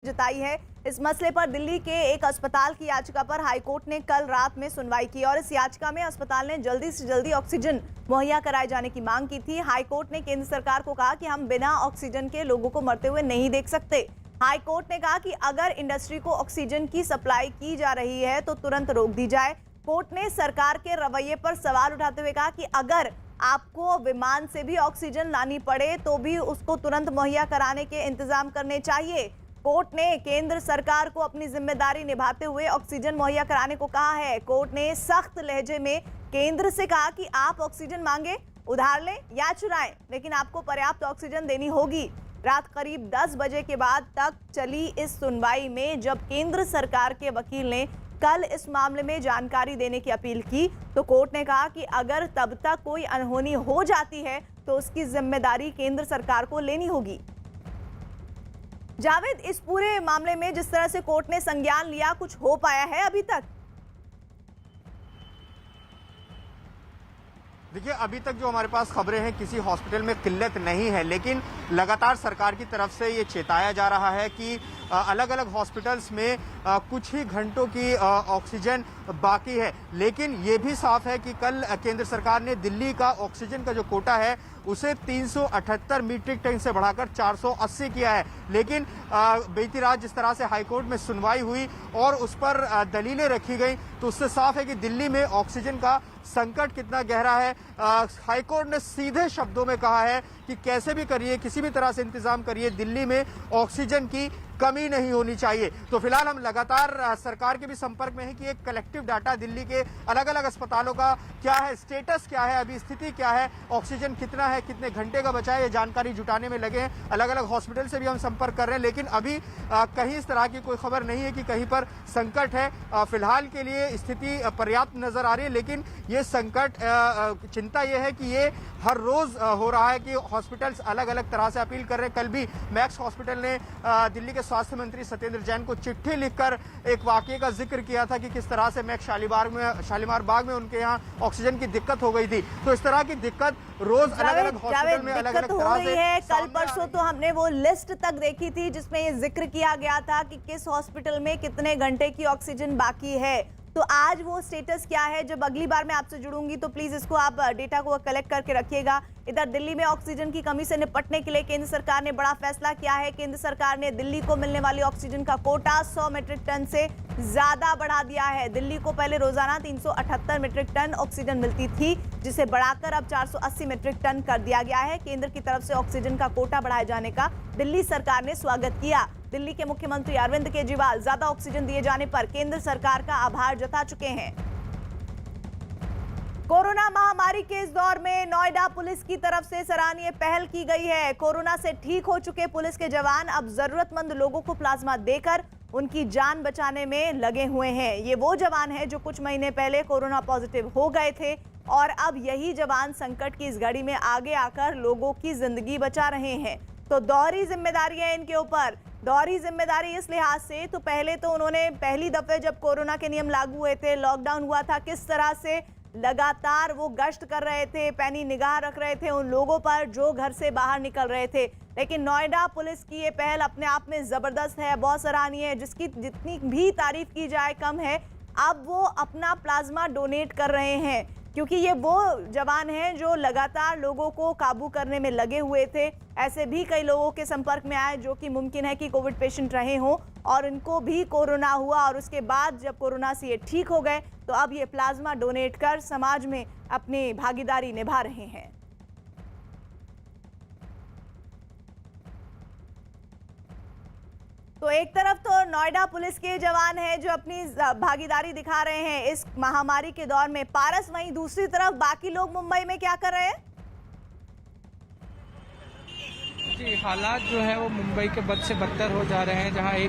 जताई है। इस मसले पर दिल्ली के एक अस्पताल की याचिका पर हाईकोर्ट ने कल रात में सुनवाई की और इस याचिका में अस्पताल ने जल्दी से जल्दी ऑक्सीजन मुहैया कराए जाने की मांग की थी। हाईकोर्ट ने केंद्र सरकार को कहा कि हम बिना ऑक्सीजन के लोगों को मरते हुए नहीं देख सकते। हाईकोर्ट ने कहा कि अगर इंडस्ट्री को ऑक्सीजन की सप्लाई की जा रही है तो तुरंत रोक दी जाए। कोर्ट ने सरकार के रवैये पर सवाल उठाते हुए कहा कि अगर आपको विमान से भी ऑक्सीजन लानी पड़े तो भी उसको तुरंत मुहैया कराने के इंतजाम करने चाहिए। कोर्ट ने केंद्र सरकार को अपनी जिम्मेदारी निभाते हुए ऑक्सीजन मुहैया कराने को कहा है। कोर्ट ने सख्त लहजे में केंद्र से कहा कि आप ऑक्सीजन मांगे, उधार लें या चुराएं, लेकिन आपको पर्याप्त ऑक्सीजन देनी होगी। रात करीब 10 बजे के बाद तक चली इस सुनवाई में जब केंद्र सरकार के वकील ने कल इस मामले में जानकारी देने की अपील की तो कोर्ट ने कहा कि अगर तब तक कोई अनहोनी हो जाती है तो उसकी जिम्मेदारी केंद्र सरकार को लेनी होगी। जावेद, इस पूरे मामले में जिस तरह से कोर्ट ने संज्ञान लिया, कुछ हो पाया है अभी तक? देखिए, अभी तक जो हमारे पास खबरें हैं किसी हॉस्पिटल में किल्लत नहीं है, लेकिन लगातार सरकार की तरफ से ये चेताया जा रहा है कि अलग अलग हॉस्पिटल्स में कुछ ही घंटों की ऑक्सीजन बाकी है। लेकिन ये भी साफ है कि कल केंद्र सरकार ने दिल्ली का ऑक्सीजन का जो कोटा है उसे 378 मीट्रिक टन से बढ़ाकर 480 किया है। लेकिन बीती रात जिस तरह से हाईकोर्ट में सुनवाई हुई और उस पर दलीलें रखी गई तो उससे साफ है कि दिल्ली में ऑक्सीजन का संकट कितना गहरा है। हाईकोर्ट ने सीधे शब्दों में कहा है कि कैसे भी करिए, किसी भी तरह से इंतजाम करिए, दिल्ली में ऑक्सीजन की कमी नहीं होनी चाहिए। तो फिलहाल हम लगातार सरकार के भी संपर्क में है कि एक कलेक्टिव डाटा दिल्ली के अलग अलग अस्पतालों का क्या है, स्टेटस क्या है, अभी स्थिति क्या है, ऑक्सीजन कितना है, कितने घंटे का बचा है, ये जानकारी जुटाने में लगे हैं। अलग अलग हॉस्पिटल से भी हम संपर्क कर रहे हैं, लेकिन अभी कहीं इस तरह की कोई खबर नहीं है कि कहीं पर संकट है। फिलहाल के लिए स्थिति पर्याप्त नजर आ रही है, लेकिन ये संकट, चिंता ये है कि ये हर रोज हो रहा है कि हॉस्पिटल्स अलग अलग तरह से अपील कर रहे हैं। कल भी मैक्स हॉस्पिटल ने दिल्ली के स्वास्थ्य मंत्री सत्येंद्र जैन को चिट्ठी लिखकर एक वाकये का जिक्र किया था कि किस तरह से मैक्स शालीमार बाग में उनके यहाँ ऑक्सीजन की दिक्कत हो गई थी। तो इस तरह की दिक्कत रोज अलग अलग हॉस्पिटल में अलग अलग तरह से है। कल परसों तो हमने वो लिस्ट तक देखी थी जिसमें ये जिक्र किया गया था कि किस हॉस्पिटल में कितने घंटे की ऑक्सीजन बाकी है। तो आज वो स्टेटस क्या है? जब अगली बार मैं आपसे जुड़ूंगी तो प्लीज इसको आप डेटा को कलेक्ट करके रखिएगा। इधर दिल्ली में ऑक्सीजन की कमी से निपटने के लिए केंद्र सरकार ने बड़ा फैसला किया है। केंद्र सरकार ने दिल्ली को मिलने वाली ऑक्सीजन का कोटा 100 मीट्रिक टन से ज्यादा बढ़ा दिया है। दिल्ली को पहले रोजाना 378 मीट्रिक टन ऑक्सीजन मिलती थी, जिसे बढ़ाकर अब 480 मीट्रिक टन कर दिया गया है। केंद्र की तरफ से ऑक्सीजन का कोटा बढ़ाए जाने का दिल्ली सरकार ने स्वागत किया। दिल्ली के मुख्यमंत्री अरविंद केजरीवाल ज्यादा ऑक्सीजन दिए जाने पर केंद्र सरकार का आभार जता चुके हैं। कोरोना महामारी के इस दौर में नोएडा पुलिस की तरफ से सराहनीय पहल की गई है। कोरोना से ठीक हो चुके पुलिस के जवान अब जरूरतमंद लोगों को प्लाज्मा देकर उनकी जान बचाने में लगे हुए हैं। ये वो जवान हैं जो कुछ महीने पहले कोरोना पॉजिटिव हो गए थे और अब यही जवान संकट की इस घड़ी में आगे आकर लोगों की जिंदगी बचा रहे हैं। तो दोहरी जिम्मेदारी है इनके ऊपर। दोहरी जिम्मेदारी इस लिहाज से, तो पहले तो उन्होंने पहली दफे जब कोरोना के नियम लागू हुए थे, लॉकडाउन हुआ था, किस तरह से लगातार वो गश्त कर रहे थे, पैनी निगाह रख रहे थे उन लोगों पर जो घर से बाहर निकल रहे थे। लेकिन नोएडा पुलिस की ये पहल अपने आप में जबरदस्त है, बहुत सराहनीय है, जिसकी जितनी भी तारीफ की जाए कम है। अब वो अपना प्लाज्मा डोनेट कर रहे हैं क्योंकि ये वो जवान हैं जो लगातार लोगों को काबू करने में लगे हुए थे। ऐसे भी कई लोगों के संपर्क में आए जो कि मुमकिन है कि कोविड पेशेंट रहे हों और इनको भी कोरोना हुआ और उसके बाद जब कोरोना से ये ठीक हो गए तो अब ये प्लाज्मा डोनेट कर समाज में अपनी भागीदारी निभा रहे हैं। तो एक तरफ तो नोएडा पुलिस के जवान हैं जो अपनी भागीदारी दिखा रहे हैं इस महामारी के दौर में, पारस, वहीं दूसरी तरफ बाकी लोग मुंबई में क्या कर रहे हैं? जी, हालात जो है वो मुंबई के बद से बदतर हो जा रहे हैं, जहां एक